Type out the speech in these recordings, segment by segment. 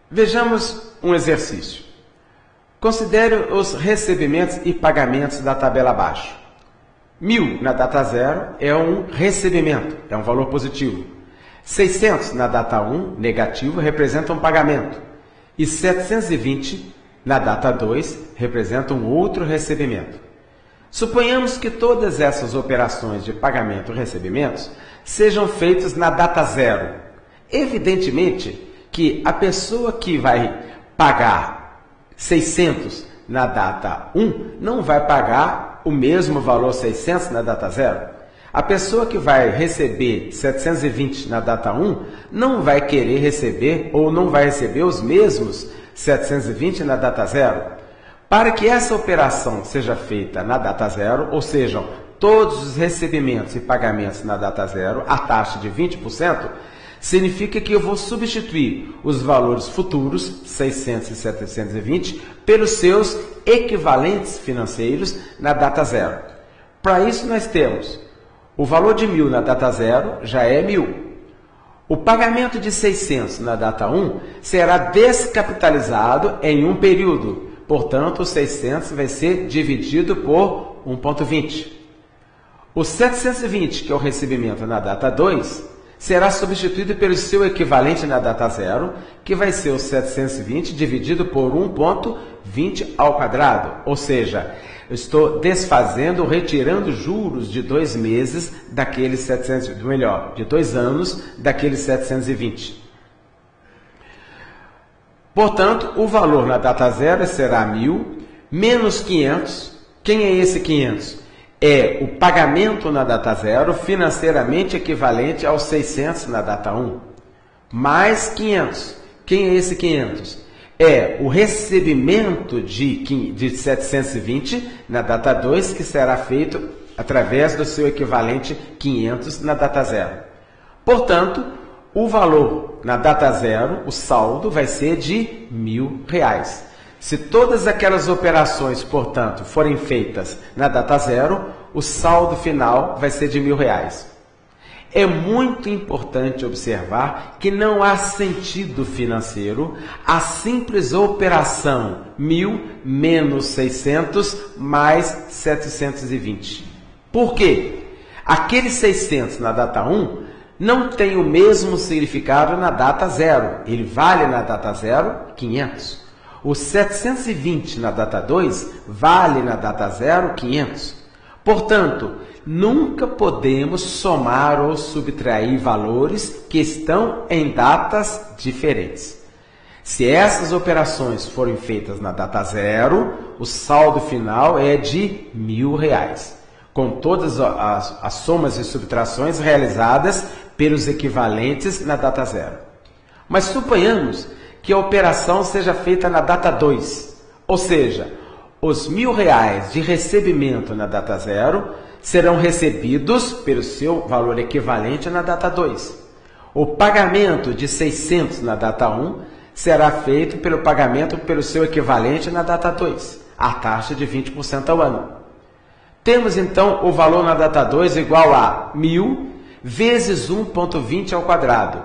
Vejamos um exercício. Considere os recebimentos e pagamentos da tabela abaixo. 1.000 na data 0 é um recebimento, é um valor positivo. 600 na data 1, negativo, representa um pagamento. E 720 na data 2 representa um outro recebimento. Suponhamos que todas essas operações de pagamento e recebimentos sejam feitas na data 0. Evidentemente que a pessoa que vai pagar 600 na data 1 não vai pagar o mesmo valor 600 na data 0. A pessoa que vai receber 720 na data 1 não vai querer receber ou não vai receber os mesmos 720 na data 0. Para que essa operação seja feita na data 0, ou sejam, todos os recebimentos e pagamentos na data 0, a taxa de 20%, significa que eu vou substituir os valores futuros, 600 e 720, pelos seus equivalentes financeiros na data 0. Para isso nós temos o valor de 1.000 na data 0 já é 1.000. O pagamento de 600 na data 1 será descapitalizado em um período. Portanto, o 600 vai ser dividido por 1,20. O 720, que é o recebimento na data 2, será substituído pelo seu equivalente na data 0, que vai ser o 720 dividido por 1,20 ao quadrado. Ou seja, eu estou desfazendo, retirando juros de 2 meses daqueles 700, melhor, de 2 anos daqueles 720. Portanto, o valor na data 0 será 1.000 menos 500. Quem é esse 500? É o pagamento na data 0 financeiramente equivalente aos 600 na data 1. Mais 500. Quem é esse 500? É o recebimento de 720 na data 2, que será feito através do seu equivalente 500 na data 0. Portanto, o valor na data 0, o saldo, vai ser de R$1.000. Se todas aquelas operações, portanto, forem feitas na data 0, o saldo final vai ser de R$1.000. É muito importante observar que não há sentido financeiro a simples operação 1.000 menos 600 mais 720. Por quê? Aquele 600 na data 1 não tem o mesmo significado na data 0. Ele vale na data 0 500. O 720 na data 2 vale na data 0 500. Portanto, nunca podemos somar ou subtrair valores que estão em datas diferentes. Se essas operações forem feitas na data 0, o saldo final é de R$1.000, com todas as somas e subtrações realizadas pelos equivalentes na data 0. Mas suponhamos que a operação seja feita na data 2, ou seja, os R$1.000 de recebimento na data 0 serão recebidos pelo seu valor equivalente na data 2. O pagamento de 600 na data 1 será feito pelo pagamento pelo seu equivalente na data 2, a taxa de 20% ao ano. Temos então o valor na data 2 igual a 1.000 vezes 1,20 ao quadrado.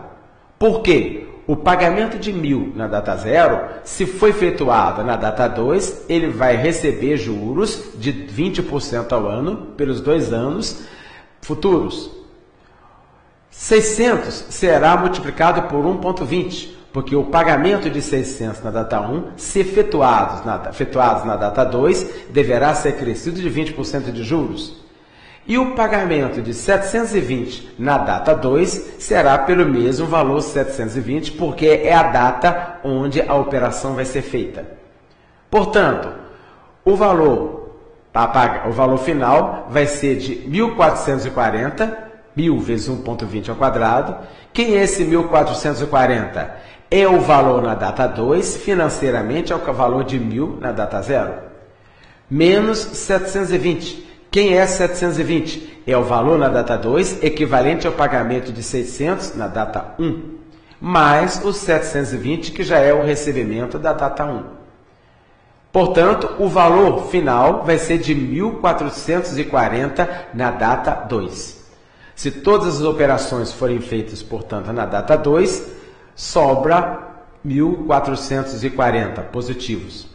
Por quê? O pagamento de 1.000 na data 0, se foi efetuado na data 2, ele vai receber juros de 20% ao ano pelos 2 anos futuros. 600 será multiplicado por 1,20, porque o pagamento de 600 na data 1, se efetuados na data 2, deverá ser acrescido de 20% de juros. E o pagamento de 720 na data 2 será pelo mesmo valor 720, porque é a data onde a operação vai ser feita. Portanto, o valor final vai ser de 1.440, 1.000 vezes 1,20 ao quadrado. Quem é esse 1.440? É o valor na data 2, financeiramente é o valor de 1.000 na data 0. Menos 720. Quem é 720? É o valor na data 2, equivalente ao pagamento de 600 na data 1, mais os 720, que já é o recebimento da data 1. Portanto, o valor final vai ser de 1.440 na data 2. Se todas as operações forem feitas, portanto, na data 2, sobra 1.440 positivos.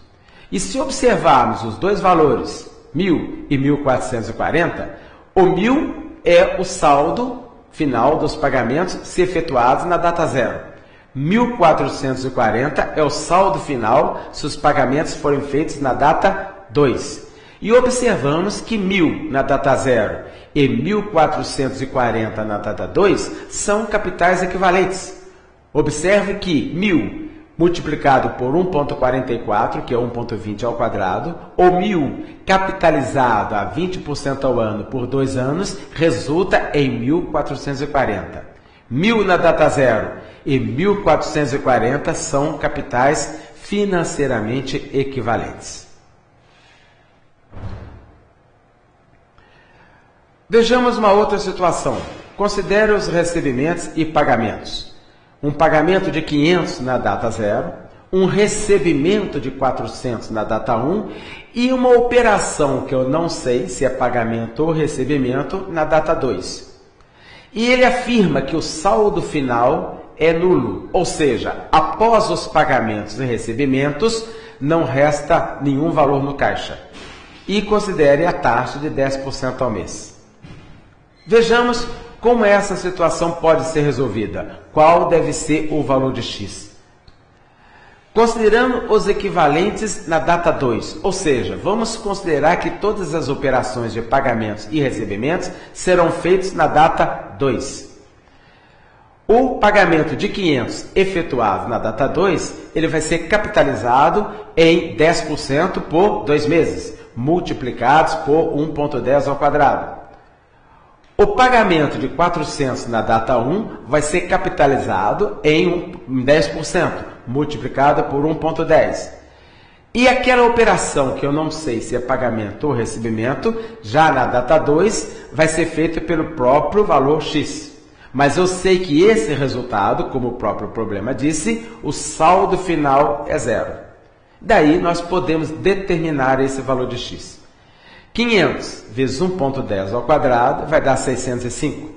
E se observarmos os dois valores, 1.000 e 1.440, o 1.000 é o saldo final dos pagamentos se efetuados na data zero. 1.440 é o saldo final se os pagamentos forem feitos na data 2. E observamos que 1.000 na data zero e 1.440 na data 2 são capitais equivalentes. Observe que 1.000 multiplicado por 1,44, que é 1,20 ao quadrado, ou 1.000 capitalizado a 20% ao ano por 2 anos, resulta em 1.440. 1.000 na data zero e 1.440 são capitais financeiramente equivalentes. Vejamos uma outra situação. Considere os recebimentos e pagamentos. Um pagamento de 500 na data 0, um recebimento de 400 na data 1 e uma operação que eu não sei se é pagamento ou recebimento na data 2. E ele afirma que o saldo final é nulo, ou seja, após os pagamentos e recebimentos, não resta nenhum valor no caixa. E considere a taxa de 10% ao mês. Vejamos como essa situação pode ser resolvida. Qual deve ser o valor de X? Considerando os equivalentes na data 2, ou seja, vamos considerar que todas as operações de pagamentos e recebimentos serão feitas na data 2. O pagamento de 500 efetuado na data 2, ele vai ser capitalizado em 10% por 2 meses, multiplicados por 1,10 ao quadrado. O pagamento de 400 na data 1 vai ser capitalizado em 10%, multiplicado por 1,10. E aquela operação que eu não sei se é pagamento ou recebimento, já na data 2, vai ser feita pelo próprio valor X. Mas eu sei que esse resultado, como o próprio problema disse, o saldo final é zero. Daí nós podemos determinar esse valor de X. 500 vezes 1,10 ao quadrado vai dar 605. O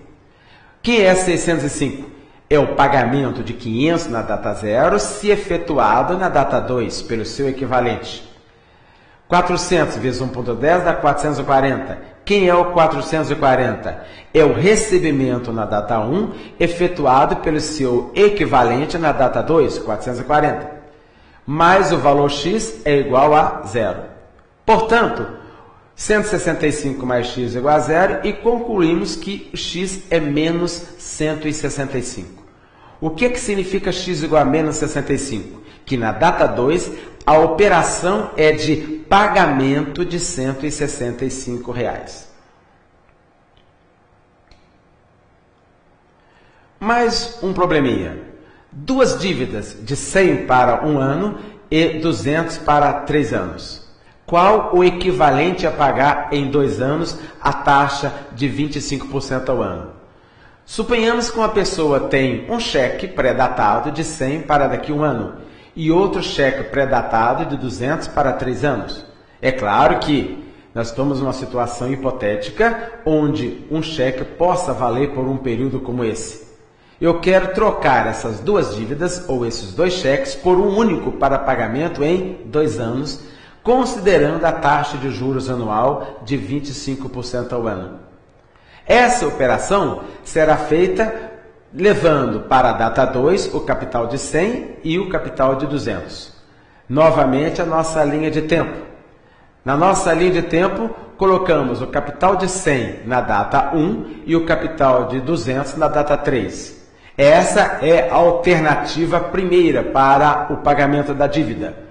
que é 605? É o pagamento de 500 na data 0 se efetuado na data 2, pelo seu equivalente. 400 vezes 1,10 dá 440. Quem é o 440? É o recebimento na data 1, efetuado pelo seu equivalente na data 2, 440. Mais o valor X é igual a zero. Portanto, 165 mais x igual a zero e concluímos que x é menos 165. O que significa x igual a menos 65? Que na data 2, a operação é de pagamento de R$ 165. Mais um probleminha. Duas dívidas de 100 para 1 ano e 200 para 3 anos. Qual o equivalente a pagar em 2 anos a taxa de 25% ao ano? Suponhamos que uma pessoa tem um cheque pré-datado de 100 para daqui a 1 ano e outro cheque pré-datado de 200 para 3 anos. É claro que nós estamos numa situação hipotética onde um cheque possa valer por um período como esse. Eu quero trocar essas duas dívidas ou esses dois cheques por um único para pagamento em 2 anos, considerando a taxa de juros anual de 25% ao ano. Essa operação será feita levando para a data 2 o capital de 100 e o capital de 200. Novamente, a nossa linha de tempo. Na nossa linha de tempo, colocamos o capital de 100 na data 1 e o capital de 200 na data 3. Essa é a alternativa primeira para o pagamento da dívida.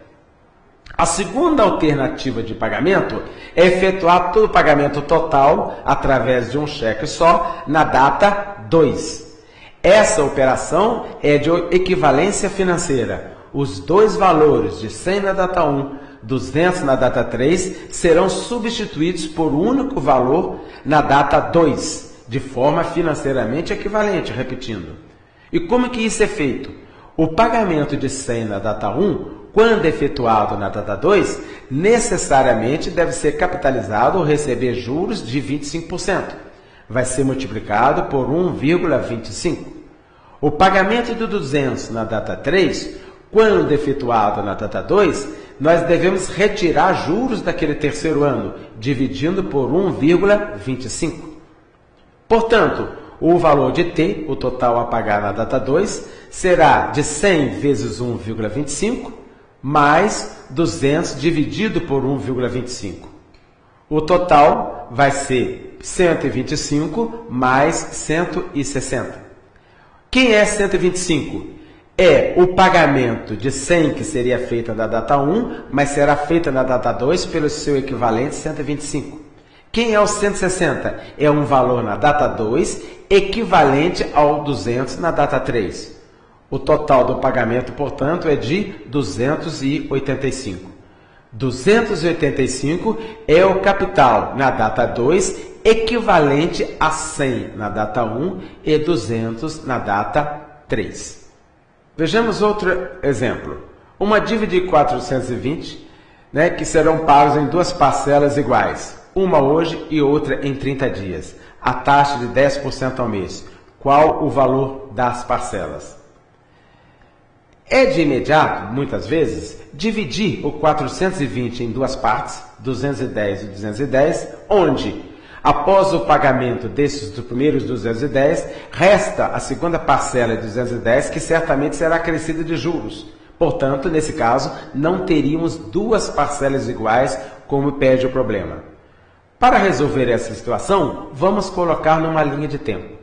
A segunda alternativa de pagamento é efetuar todo o pagamento total através de um cheque só na data 2. Essa operação é de equivalência financeira. Os dois valores de 100 na data 1, 200 na data 3 serão substituídos por um único valor na data 2, de forma financeiramente equivalente, repetindo. E como que isso é feito? O pagamento de 100 na data 1, quando efetuado na data 2, necessariamente deve ser capitalizado ou receber juros de 25%. Vai ser multiplicado por 1,25. O pagamento de 200 na data 3, quando efetuado na data 2, nós devemos retirar juros daquele terceiro ano, dividindo por 1,25. Portanto, o valor de T, o total a pagar na data 2, será de 100 vezes 1,25 mais 200 dividido por 1,25. O total vai ser 125 mais 160. Quem é 125? É o pagamento de 100 que seria feita na data 1, mas será feita na data 2 pelo seu equivalente 125. Quem é o 160? É um valor na data 2 equivalente ao 200 na data 3. O total do pagamento, portanto, é de 285. 285 é o capital na data 2, equivalente a 100 na data 1 e 200 na data 3. Vejamos outro exemplo. Uma dívida de 420, que serão pagos em duas parcelas iguais, uma hoje e outra em 30 dias, a taxa de 10% ao mês. Qual o valor das parcelas? É de imediato, muitas vezes, dividir o 420 em duas partes, 210 e 210, onde, após o pagamento desses dos primeiros 210, resta a segunda parcela de 210, que certamente será acrescida de juros. Portanto, nesse caso, não teríamos duas parcelas iguais, como pede o problema. Para resolver essa situação, vamos colocar numa linha de tempo.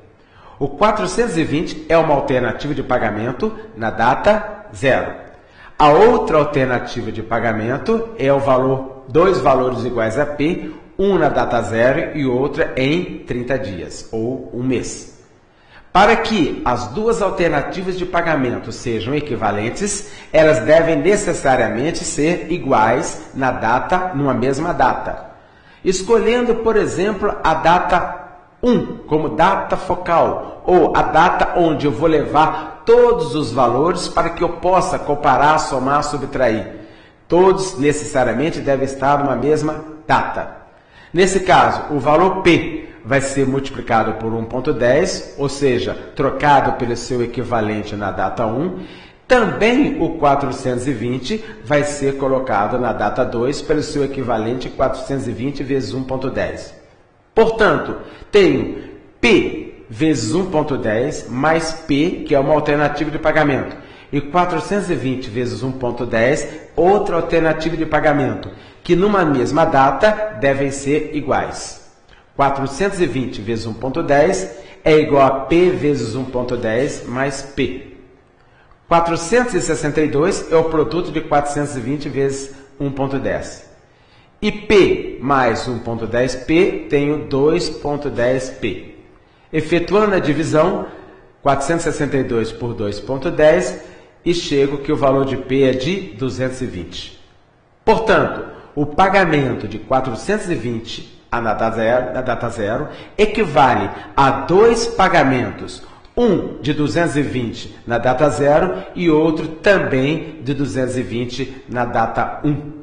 O 420 é uma alternativa de pagamento na data 0. A outra alternativa de pagamento é o valor, dois valores iguais a P, um na data 0 e outra em 30 dias, ou um mês. Para que as duas alternativas de pagamento sejam equivalentes, elas devem necessariamente ser iguais numa mesma data. Escolhendo, por exemplo, a data 1 como data focal, ou a data onde eu vou levar todos os valores para que eu possa comparar, somar, subtrair. Todos necessariamente devem estar numa mesma data. Nesse caso, o valor P vai ser multiplicado por 1,10, ou seja, trocado pelo seu equivalente na data 1. Também o 420 vai ser colocado na data 2 pelo seu equivalente 420 vezes 1,10. Portanto, tenho P vezes 1,10 mais P, que é uma alternativa de pagamento, e 420 vezes 1,10, outra alternativa de pagamento, que numa mesma data devem ser iguais. 420 vezes 1,10 é igual a P vezes 1,10 mais P. 462 é o produto de 420 vezes 1,10. E P mais 1,10P, tenho 2,10P. Efetuando a divisão, 462 por 2,10, e chego que o valor de P é de 220. Portanto, o pagamento de 420 na data 0 equivale a dois pagamentos, um de 220 na data 0 e outro também de 220 na data 1.